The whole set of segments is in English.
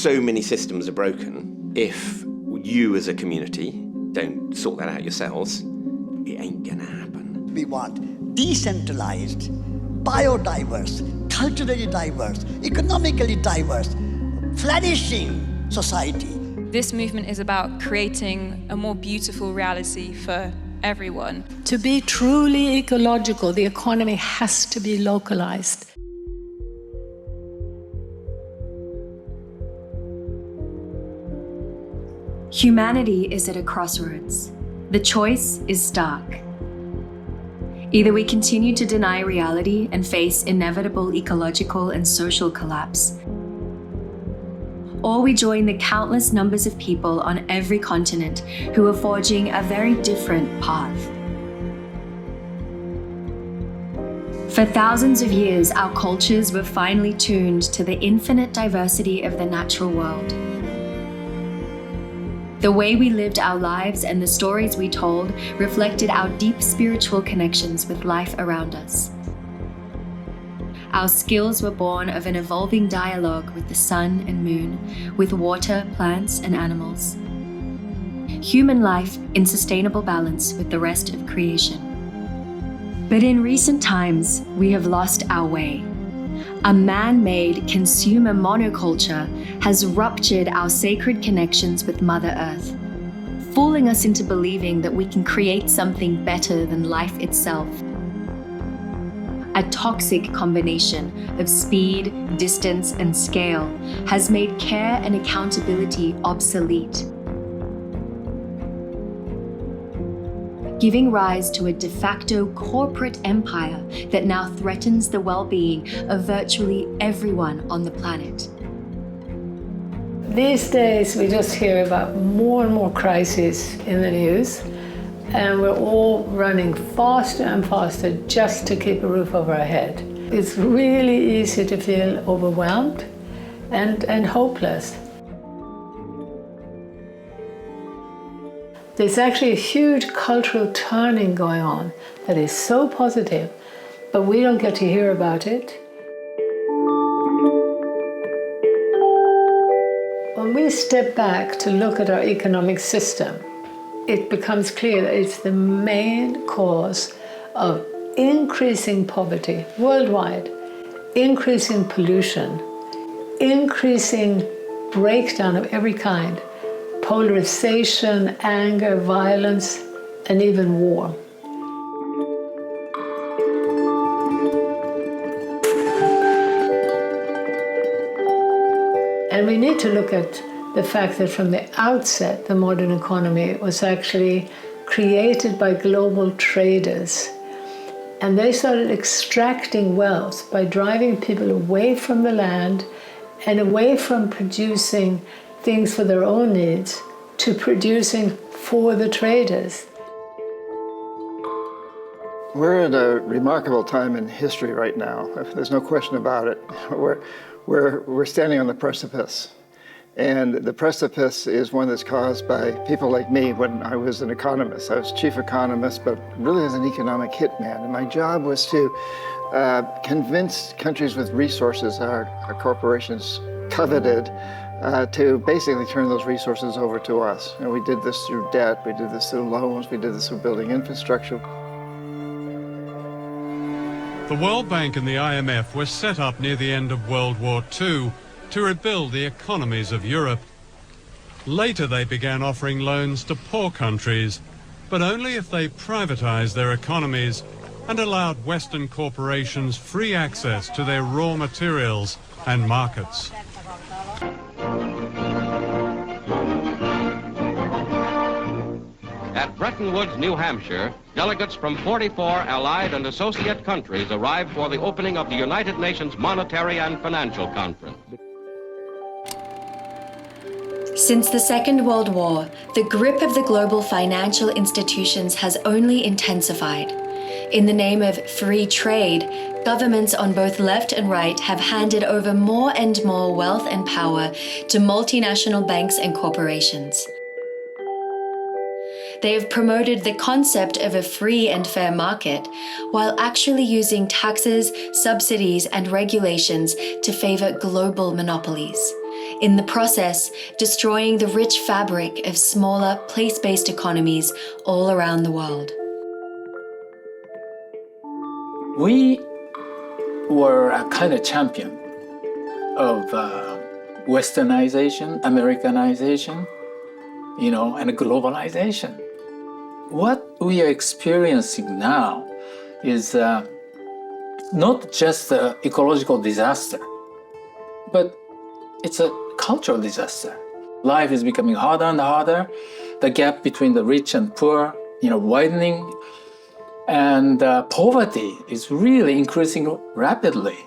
so many systems are broken. If you as a community don't sort that out yourselves, it ain't gonna happen. We want decentralized, biodiverse, culturally diverse, economically diverse, flourishing society. This movement is about creating a more beautiful reality for everyone. To be truly ecological, the economy has to be localized. Humanity is at a crossroads. The choice is stark. Either we continue to deny reality and face inevitable ecological and social collapse, or we join the countless numbers of people on every continent who are forging a very different path. For thousands of years, our cultures were finely tuned to the infinite diversity of the natural world. The way we lived our lives and the stories we told reflected our deep spiritual connections with life around us. Our skills were born of an evolving dialogue with the sun and moon, with water, plants, and animals. Human life in sustainable balance with the rest of creation. But in recent times, we have lost our way. A man-made consumer monoculture has ruptured our sacred connections with Mother Earth, fooling us into believing that we can create something better than life itself. A toxic combination of speed, distance, and scale has made care and accountability obsolete, giving rise to a de facto corporate empire that now threatens the well-being of virtually everyone on the planet. These days, we just hear about more and more crises in the news, and we're all running faster and faster just to keep a roof over our head. It's really easy to feel overwhelmed and hopeless. There's actually a huge cultural turning going on that is so positive, but we don't get to hear about it. When we step back to look at our economic system, it becomes clear that it's the main cause of increasing poverty worldwide, increasing pollution, increasing breakdown of every kind, polarization, anger, violence, and even war. And we need to look at the fact that from the outset, the modern economy was actually created by global traders. And they started extracting wealth by driving people away from the land and away from producing things for their own needs to producing for the traders. We're at a remarkable time in history right now. There's no question about it. We're standing on the precipice. And the precipice is one that's caused by people like me when I was an economist. I was chief economist, but really as an economic hitman. And my job was to convince countries with resources our corporations coveted to basically turn those resources over to us. And we did this through debt, we did this through loans, we did this through building infrastructure. The World Bank and the IMF were set up near the end of World War II to rebuild the economies of Europe. Later they began offering loans to poor countries, but only if they privatized their economies and allowed Western corporations free access to their raw materials and markets. At Bretton Woods, New Hampshire, delegates from 44 allied and associate countries arrived for the opening of the United Nations Monetary and Financial Conference. Since the Second World War, the grip of the global financial institutions has only intensified. In the name of free trade, governments on both left and right have handed over more and more wealth and power to multinational banks and corporations. They have promoted the concept of a free and fair market, while actually using taxes, subsidies, and regulations to favor global monopolies. in the process destroying the rich fabric of smaller, place-based economies all around the world. We were a kind of champion of Westernization, Americanization, and globalization. What we are experiencing now is not just an ecological disaster, but it's a cultural disaster. Life is becoming harder and harder. The gap between the rich and poor, widening, and poverty is really increasing rapidly.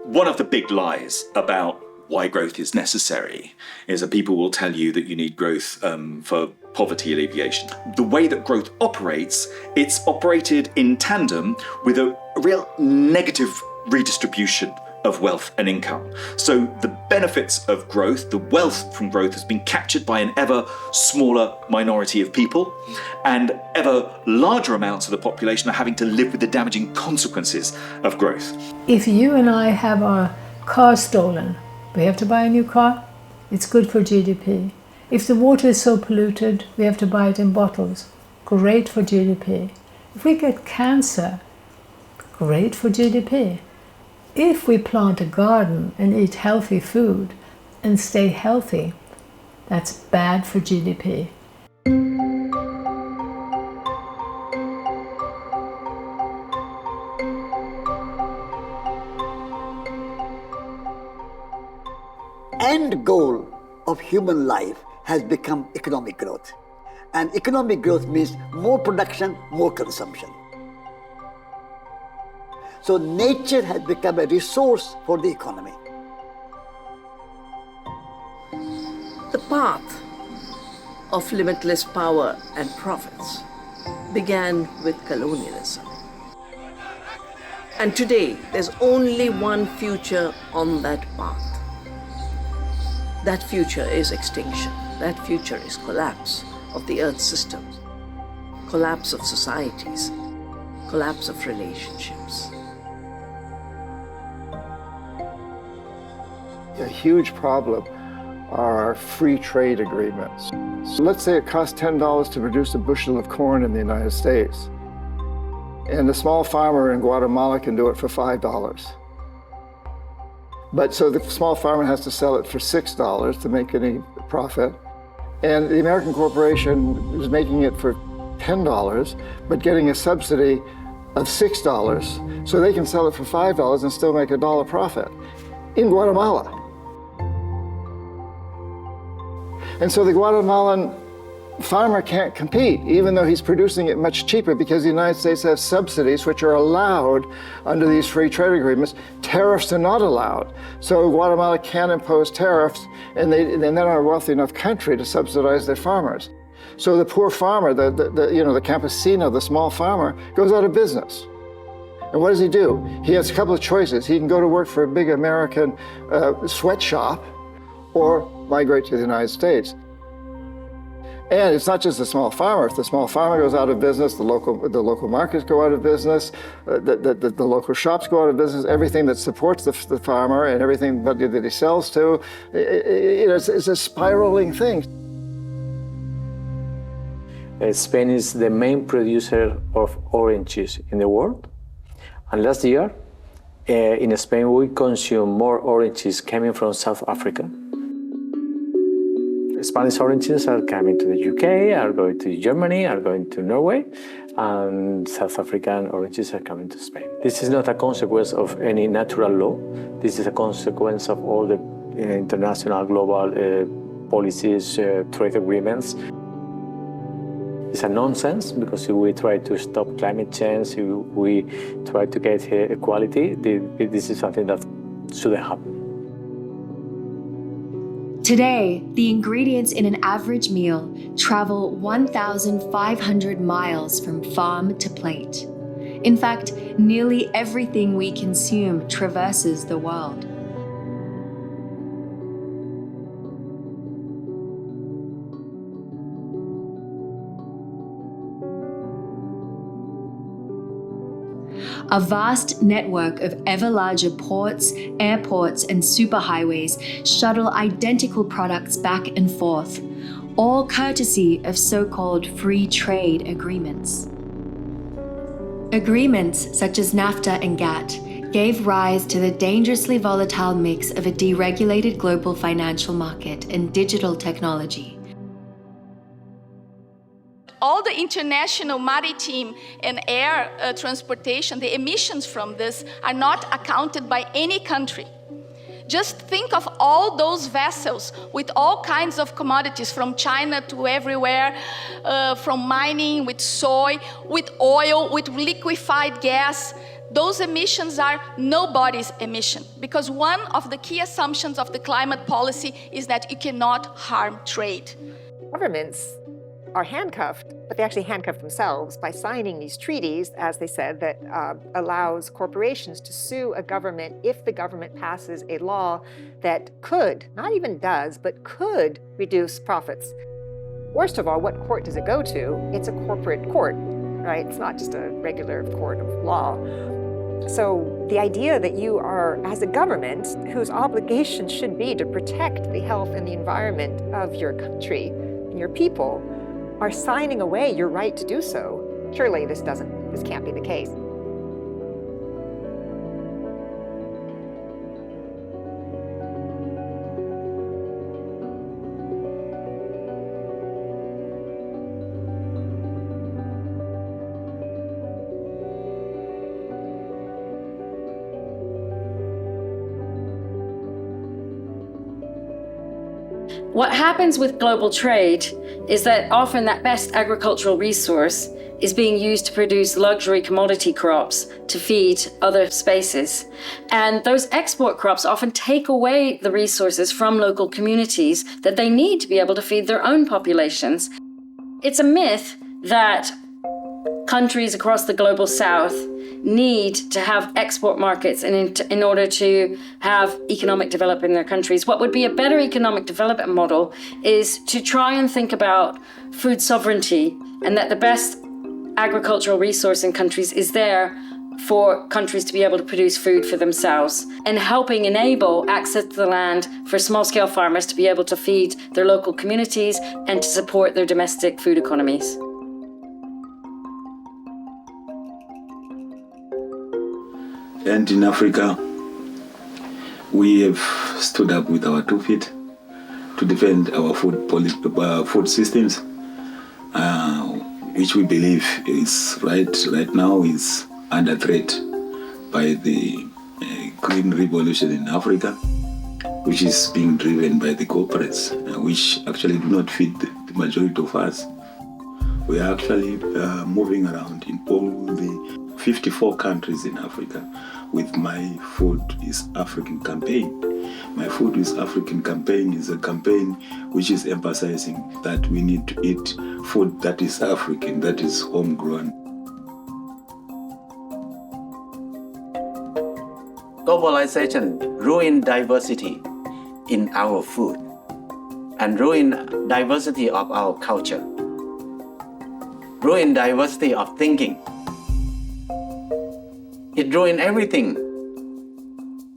One of the big lies about why growth is necessary is that people will tell you that you need growth for poverty alleviation. The way that growth operates, it's operated in tandem with a real negative redistribution of wealth and income. So the benefits of growth, the wealth from growth, has been captured by an ever smaller minority of people, and ever larger amounts of the population are having to live with the damaging consequences of growth. If you and I have our car stolen, we have to buy a new car, it's good for GDP. If the water is so polluted, we have to buy it in bottles, great for GDP. If we get cancer, great for GDP. If we plant a garden and eat healthy food and stay healthy, that's bad for GDP. End goal of human life has become economic growth. And economic growth means more production, more consumption. So nature has become a resource for the economy. The path of limitless power and profits began with colonialism. And today, there's only one future on that path. That future is extinction. That future is collapse of the Earth systems, collapse of societies, collapse of relationships. A huge problem are our free trade agreements. So let's say it costs $10 to produce a bushel of corn in the United States, and the small farmer in Guatemala can do it for $5. But so the small farmer has to sell it for $6 to make any profit, and the American corporation is making it for $10, but getting a subsidy of $6, so they can sell it for $5 and still make $1 profit in Guatemala. And so the Guatemalan farmer can't compete, even though he's producing it much cheaper, because the United States has subsidies which are allowed under these free trade agreements. Tariffs are not allowed. So Guatemala can impose tariffs, and they're not a wealthy enough country to subsidize their farmers. So the poor farmer, the campesino, the small farmer, goes out of business. And what does he do? He has a couple of choices. He can go to work for a big American sweatshop, or migrate to the United States. And it's not just the small farmer. If the small farmer goes out of business, the local markets go out of business, the local shops go out of business, everything that supports the farmer and everything that he sells to, it's a spiraling thing. Spain is the main producer of oranges in the world. And last year, in Spain, we consume more oranges coming from South Africa. Spanish oranges are coming to the UK, are going to Germany, are going to Norway, and South African oranges are coming to Spain. This is not a consequence of any natural law. This is a consequence of all the international global policies, trade agreements. It's a nonsense, because if we try to stop climate change, if we try to get equality, this is something that shouldn't happen. Today, the ingredients in an average meal travel 1,500 miles from farm to plate. In fact, nearly everything we consume traverses the world. A vast network of ever larger ports, airports, and superhighways shuttle identical products back and forth, all courtesy of so-called free trade agreements. Agreements such as NAFTA and GATT gave rise to the dangerously volatile mix of a deregulated global financial market and digital technology. All the international maritime and air transportation, the emissions from this are not accounted by any country. Just think of all those vessels with all kinds of commodities from China to everywhere, from mining, with soy, with oil, with liquefied gas. Those emissions are nobody's emission, because one of the key assumptions of the climate policy is that you cannot harm trade. Governments are handcuffed, but they actually handcuff themselves by signing these treaties, as they said, that allows corporations to sue a government if the government passes a law that could, not even does, but could reduce profits. Worst of all, what court does it go to? It's a corporate court, right? It's not just a regular court of law. So the idea that you are, as a government, whose obligation should be to protect the health and the environment of your country and your people, are signing away your right to do so. Surely this can't be the case. What happens with global trade is that often that best agricultural resource is being used to produce luxury commodity crops to feed other spaces. And those export crops often take away the resources from local communities that they need to be able to feed their own populations. It's a myth that countries across the global south need to have export markets in order to have economic development in their countries. What would be a better economic development model is to try and think about food sovereignty, and that the best agricultural resource in countries is there for countries to be able to produce food for themselves, and helping enable access to the land for small-scale farmers to be able to feed their local communities and to support their domestic food economies. And in Africa, we have stood up with our 2 feet to defend our food systems, which we believe is right now is under threat by the green revolution in Africa, which is being driven by the corporates, which actually do not feed the majority of us. We are actually moving around in all the 54 countries in Africa with My Food is African campaign. My Food is African campaign is a campaign which is emphasizing that we need to eat food that is African, that is homegrown. Globalization ruined diversity in our food and ruined diversity of our culture, ruined diversity of thinking. It ruined everything.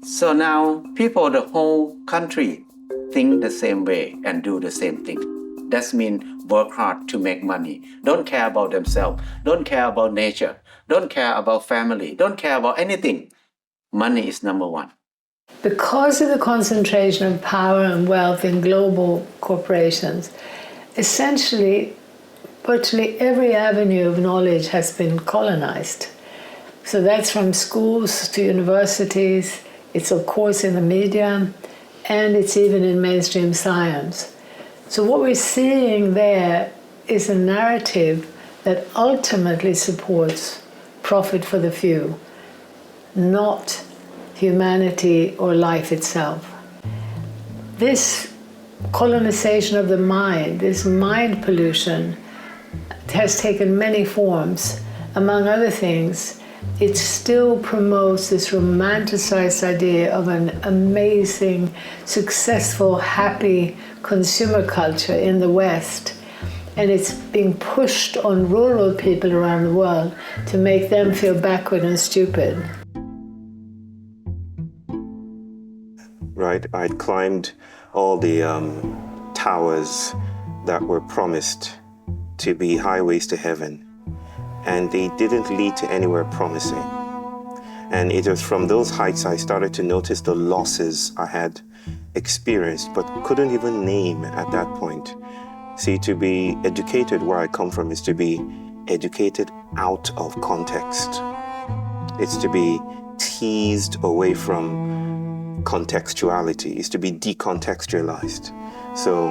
So now people, the whole country, think the same way and do the same thing. That means work hard to make money. Don't care about themselves. Don't care about nature. Don't care about family. Don't care about anything. Money is number one. Because of the concentration of power and wealth in global corporations, essentially, virtually every avenue of knowledge has been colonized. So that's from schools to universities, it's of course in the media, and it's even in mainstream science. So what we're seeing there is a narrative that ultimately supports profit for the few, not humanity or life itself. This colonization of the mind, this mind pollution, has taken many forms. Among other things, it still promotes this romanticized idea of an amazing, successful, happy consumer culture in the West. And it's being pushed on rural people around the world to make them feel backward and stupid. Right, I'd climbed all the towers that were promised to be highways to heaven, and they didn't lead to anywhere promising. And it was from those heights I started to notice the losses I had experienced, but couldn't even name at that point. See, to be educated where I come from is to be educated out of context. It's to be teased away from contextuality. It's to be decontextualized. So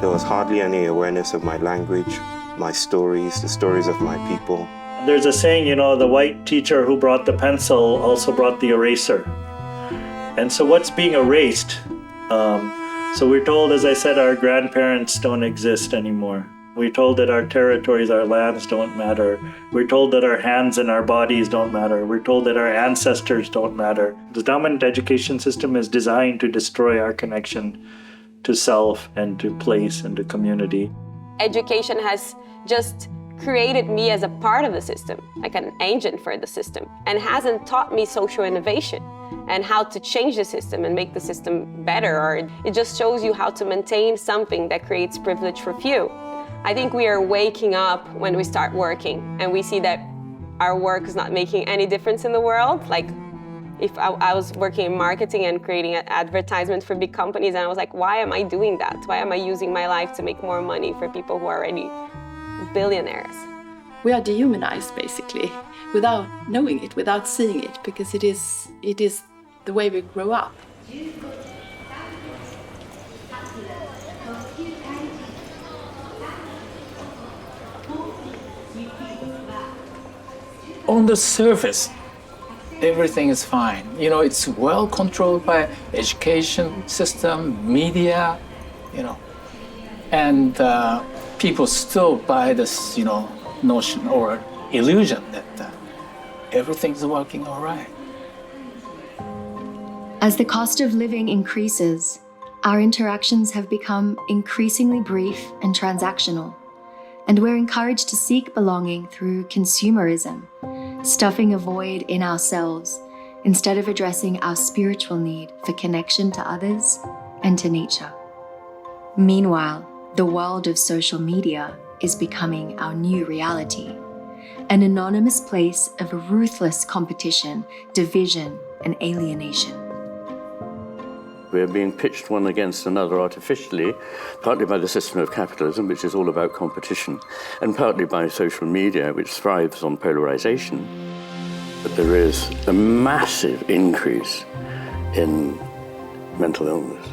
there was hardly any awareness of my language, my stories, the stories of my people. There's a saying, the white teacher who brought the pencil also brought the eraser. And so what's being erased? So we're told, as I said, our grandparents don't exist anymore. We're told that our territories, our lands don't matter. We're told that our hands and our bodies don't matter. We're told that our ancestors don't matter. The dominant education system is designed to destroy our connection to self and to place and to community. Education has just created me as a part of the system, like an agent for the system, and hasn't taught me social innovation and how to change the system and make the system better, or it just shows you how to maintain something that creates privilege for few. I think we are waking up when we start working and we see that our work is not making any difference in the world. Like if I was working in marketing and creating advertisements for big companies, and I was like, why am I doing that? Why am I using my life to make more money for people who are already billionaires? We are dehumanized, basically, without knowing it, without seeing it, because it is the way we grow up. On the surface, everything is fine. It's well controlled by education system, media, and people still buy this, notion or illusion that everything's working all right. As the cost of living increases, our interactions have become increasingly brief and transactional, and we're encouraged to seek belonging through consumerism, stuffing a void in ourselves instead of addressing our spiritual need for connection to others and to nature. Meanwhile, the world of social media is becoming our new reality, an anonymous place of ruthless competition, division, and alienation. We're being pitched one against another artificially, partly by the system of capitalism, which is all about competition, and partly by social media, which thrives on polarization. But there is a massive increase in mental illness.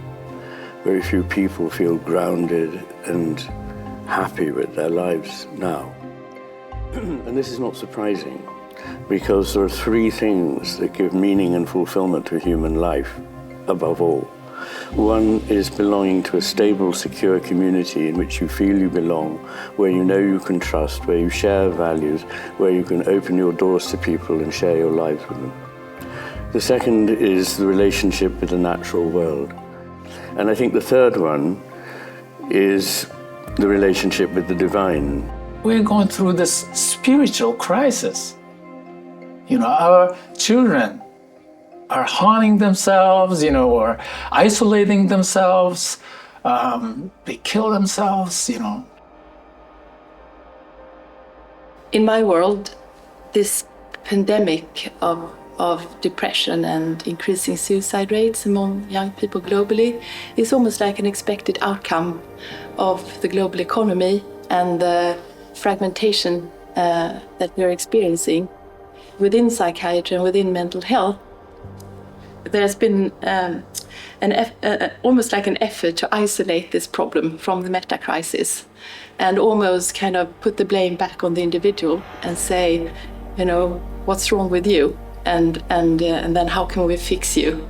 Very few people feel grounded and happy with their lives now. And this is not surprising, because there are three things that give meaning and fulfillment to human life, above all. One is belonging to a stable, secure community in which you feel you belong, where you know you can trust, where you share values, where you can open your doors to people and share your lives with them. The second is the relationship with the natural world. And I think the third one is the relationship with the divine. We're going through this spiritual crisis. Our children are harming themselves, or isolating themselves. They kill themselves, In my world, this pandemic of depression and increasing suicide rates among young people globally is almost like an expected outcome of the global economy and the fragmentation that we're experiencing within psychiatry and within mental health. There's been almost like an effort to isolate this problem from the meta-crisis and almost kind of put the blame back on the individual and say, what's wrong with you? And then how can we fix you?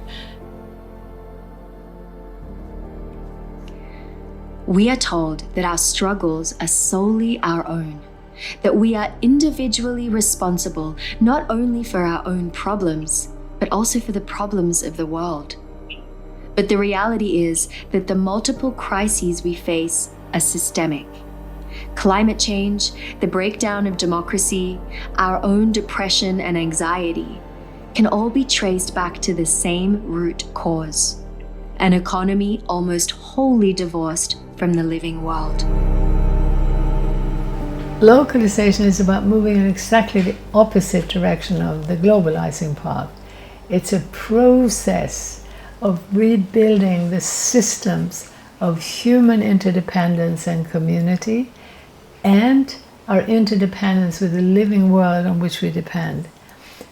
We are told that our struggles are solely our own, that we are individually responsible not only for our own problems, but also for the problems of the world. But the reality is that the multiple crises we face are systemic. climate change, the breakdown of democracy, our own depression and anxiety can all be traced back to the same root cause: an economy almost wholly divorced from the living world. Localization is about moving in exactly the opposite direction of the globalizing path. It's a process of rebuilding the systems of human interdependence and community, and our interdependence with the living world on which we depend.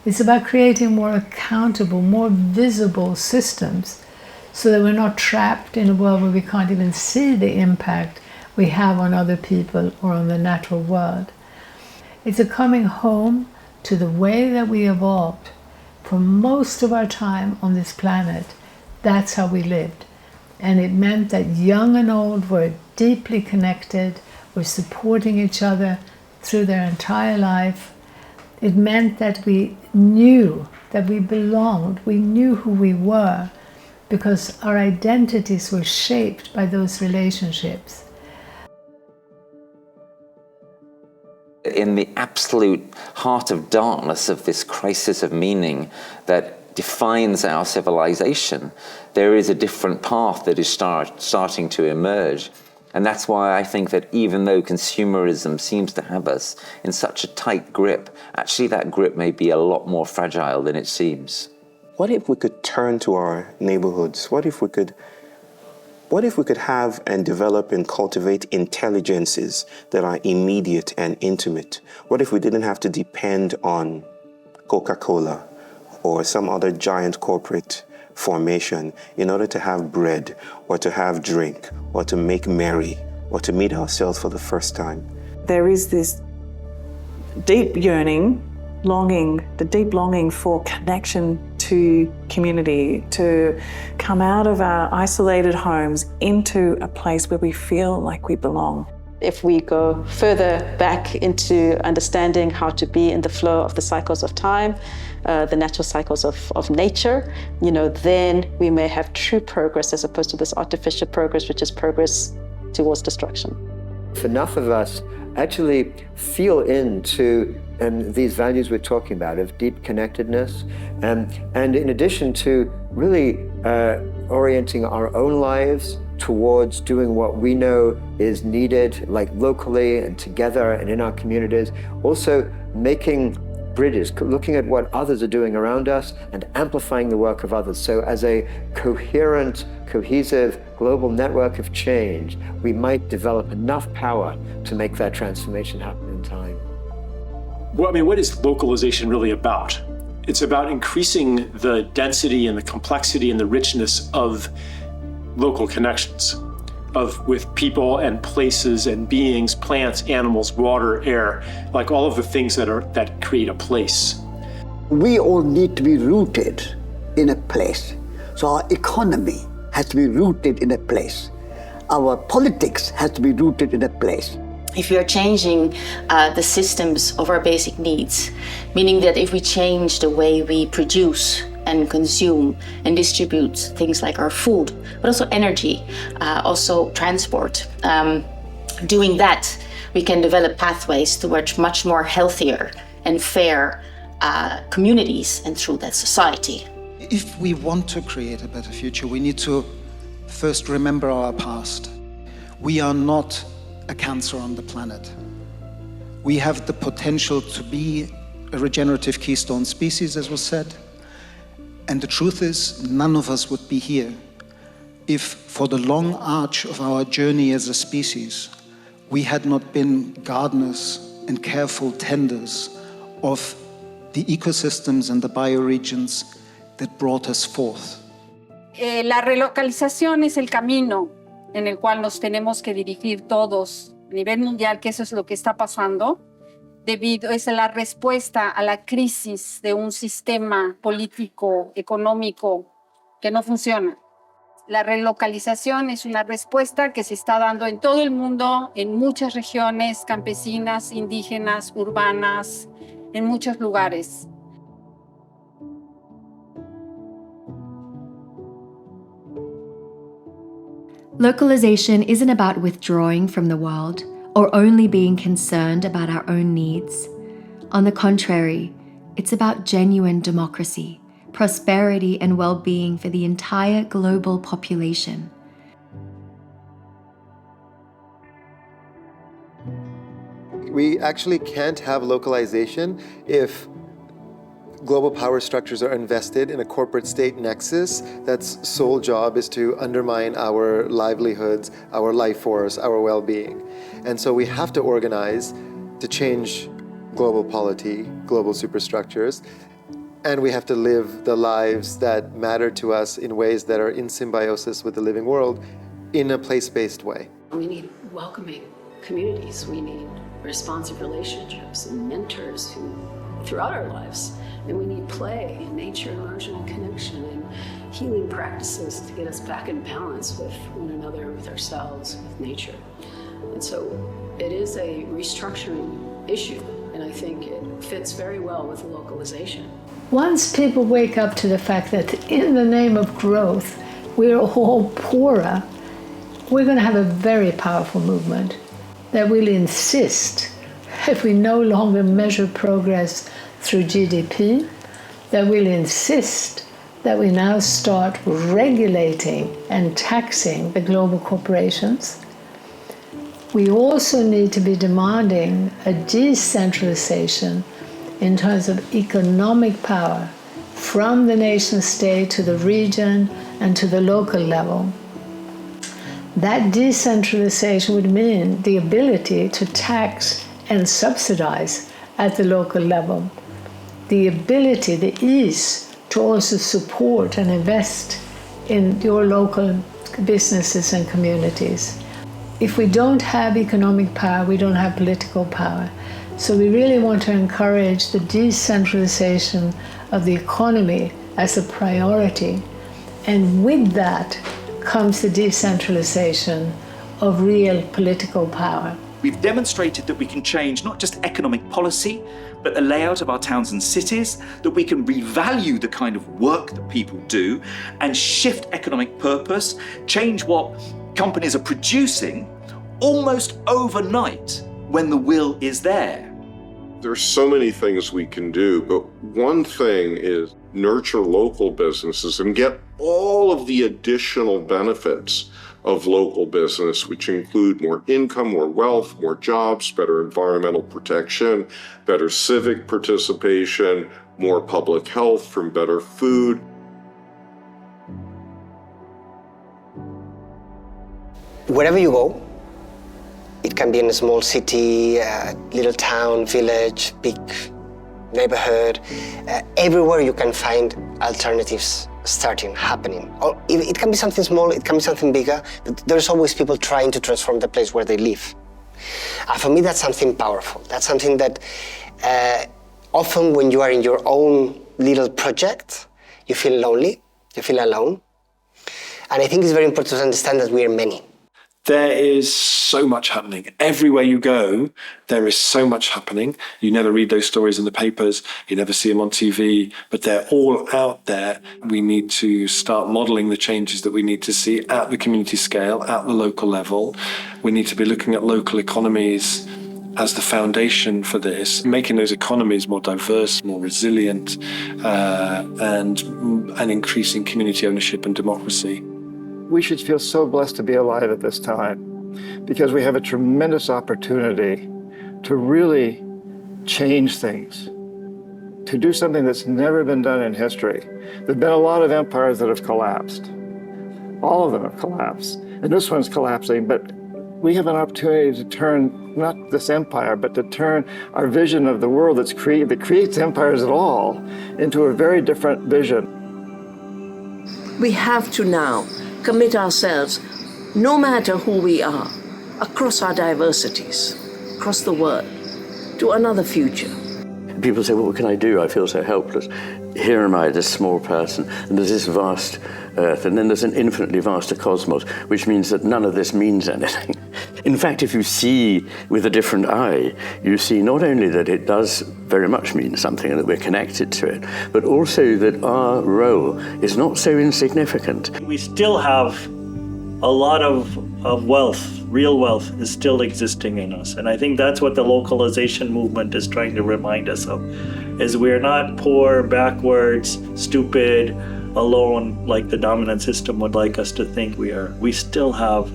It's about creating more accountable, more visible systems so that we're not trapped in a world where we can't even see the impact we have on other people or on the natural world. It's a coming home to the way that we evolved. For most of our time on this planet, that's how we lived. And it meant that young and old were deeply connected, were supporting each other through their entire life. It meant that we knew that we belonged, we knew who we were, because our identities were shaped by those relationships. In the absolute heart of darkness of this crisis of meaning that defines our civilization, there is a different path that is starting to emerge. And that's why I think that even though consumerism seems to have us in such a tight grip, actually that grip may be a lot more fragile than it seems. What if we could turn to our neighborhoods? What if we could have and develop and cultivate intelligences that are immediate and intimate? What if we didn't have to depend on Coca-Cola or some other giant corporate formation in order to have bread or to have drink or to make merry or to meet ourselves for the first time? There is this deep yearning, the deep longing for connection to community, to come out of our isolated homes into a place where we feel like we belong. If we go further back into understanding how to be in the flow of the cycles of time, the natural cycles of nature, then we may have true progress as opposed to this artificial progress, which is progress towards destruction. If enough of us actually feel into these values we're talking about of deep connectedness, and in addition to really orienting our own lives towards doing what we know is needed, like locally and together and in our communities, also making bridges, looking at what others are doing around us and amplifying the work of others. So as a coherent, cohesive global network of change, we might develop enough power to make that transformation happen in time. Well, I mean, what is localization really about? It's about increasing the density and the complexity and the richness of local connections, with people and places and beings, plants, animals, water, air, like all of the things that create a place. We all need to be rooted in a place. So our economy has to be rooted in a place. Our politics has to be rooted in a place. If we are changing the systems of our basic needs, meaning that if we change the way we produce and consume and distribute things like our food, but also energy, also transport, doing that, we can develop pathways towards much more healthier and fair communities and through that society. If we want to create a better future, we need to first remember our past. We are not a cancer on the planet. We have the potential to be a regenerative keystone species, as was said. And the truth is, none of us would be here if, for the long arch of our journey as a species, we had not been gardeners and careful tenders of the ecosystems and the bioregions that brought us forth. La relocalización es el camino en el cual nos tenemos que dirigir todos a nivel mundial, que eso es lo que está pasando. Es la respuesta a la crisis de un sistema político, económico que no funciona. La relocalización es una respuesta que se está dando en todo el mundo, en muchas regiones campesinas, indígenas, urbanas, en muchos lugares. Localization isn't about withdrawing from the world or only being concerned about our own needs. On the contrary, it's about genuine democracy, prosperity and well-being for the entire global population. We actually can't have localization if global power structures are invested in a corporate state nexus that's sole job is to undermine our livelihoods, our life force, our well-being. And so we have to organize to change global polity, global superstructures, and we have to live the lives that matter to us in ways that are in symbiosis with the living world in a place-based way. We need welcoming communities. We need responsive relationships and mentors throughout our lives. And we need play and nature, immersion, and connection, and healing practices to get us back in balance with one another, with ourselves, with nature. And so it is a restructuring issue, and I think it fits very well with localization. Once people wake up to the fact that in the name of growth, we're all poorer, we're going to have a very powerful movement that will insist that we no longer measure progress through GDP, that will insist that we now start regulating and taxing the global corporations. We also need to be demanding a decentralization in terms of economic power from the nation state to the region and to the local level. That decentralization would mean the ability to tax and subsidize at the local level, the ability, the ease to also support and invest in your local businesses and communities. If we don't have economic power, we don't have political power. So we really want to encourage the decentralization of the economy as a priority. And with that comes the decentralization of real political power. We've demonstrated that we can change not just economic policy, but the layout of our towns and cities, that we can revalue the kind of work that people do and shift economic purpose, change what companies are producing almost overnight when the will is there. There's so many things we can do, but one thing is nurture local businesses and get all of the additional benefits of local business, which include more income, more wealth, more jobs, better environmental protection, better civic participation, more public health from better food. Wherever you go, it can be in a small city, little town, village, big neighborhood, everywhere you can find alternatives happening. Or it can be something small, it can be something bigger, but there's always people trying to transform the place where they live. For me, that's something powerful. That's something that often when you are in your own little project, you feel lonely, you feel alone. And I think it's very important to understand that we are many. There is so much happening. Everywhere you go, there is so much happening. You never read those stories in the papers, you never see them on TV, but they're all out there. We need to start modeling the changes that we need to see at the community scale, at the local level. We need to be looking at local economies as the foundation for this, making those economies more diverse, more resilient, and increasing community ownership and democracy. We should feel so blessed to be alive at this time because we have a tremendous opportunity to really change things, to do something that's never been done in history. There have been a lot of empires that have collapsed. All of them have collapsed, and this one's collapsing, but we have an opportunity to turn not this empire, but to turn our vision of the world that creates empires at all into a very different vision. We have to now commit ourselves, no matter who we are, across our diversities, across the world, to another future. People say, well, what can I do? I feel so helpless. Here am I, this small person, and there's this vast earth, and then there's an infinitely vaster cosmos, which means that none of this means anything. In fact, if you see with a different eye, you see not only that it does very much mean something and that we're connected to it, but also that our role is not so insignificant. We still have a lot of wealth real wealth is still existing in us. And I think that's what the localization movement is trying to remind us of, is we're not poor, backwards, stupid, alone like the dominant system would like us to think we are. We still have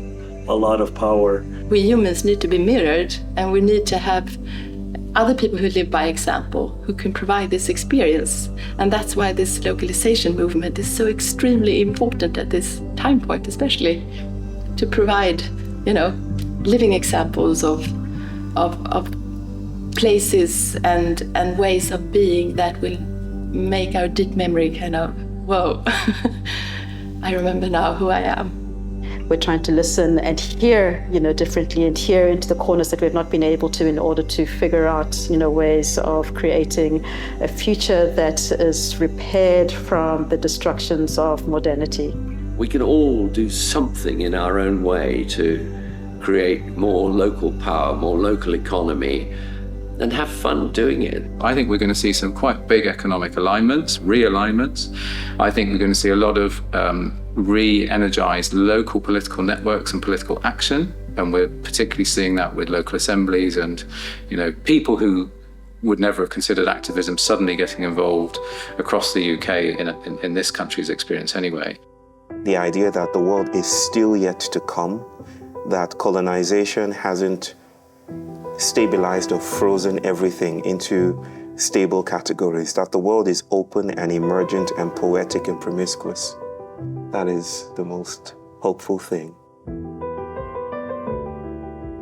a lot of power. We humans need to be mirrored, and we need to have other people who live by example, who can provide this experience. And that's why this localization movement is so extremely important at this time point, especially to provide, living examples of places and ways of being that will make our deep memory kind of, whoa, I remember now who I am. We're trying to listen and hear, differently, and hear into the corners that we've not been able to, in order to figure out, ways of creating a future that is repaired from the destructions of modernity. We can all do something in our own way to create more local power, more local economy, and have fun doing it. I think we're going to see some quite big economic realignments. I think we're going to see a lot of re-energized local political networks and political action, and we're particularly seeing that with local assemblies and people who would never have considered activism suddenly getting involved across the UK in this country's experience anyway. The idea that the world is still yet to come, that colonization hasn't stabilized or frozen everything into stable categories, that the world is open and emergent and poetic and promiscuous. That is the most hopeful thing.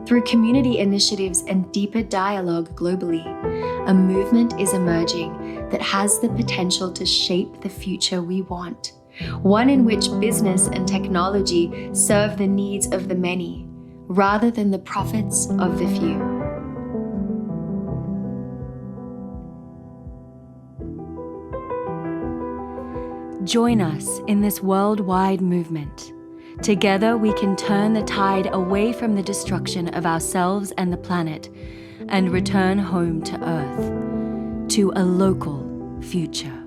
Through community initiatives and deeper dialogue globally, a movement is emerging that has the potential to shape the future we want. One in which business and technology serve the needs of the many, rather than the profits of the few. Join us in this worldwide movement. Together we can turn the tide away from the destruction of ourselves and the planet and return home to Earth, to a local future.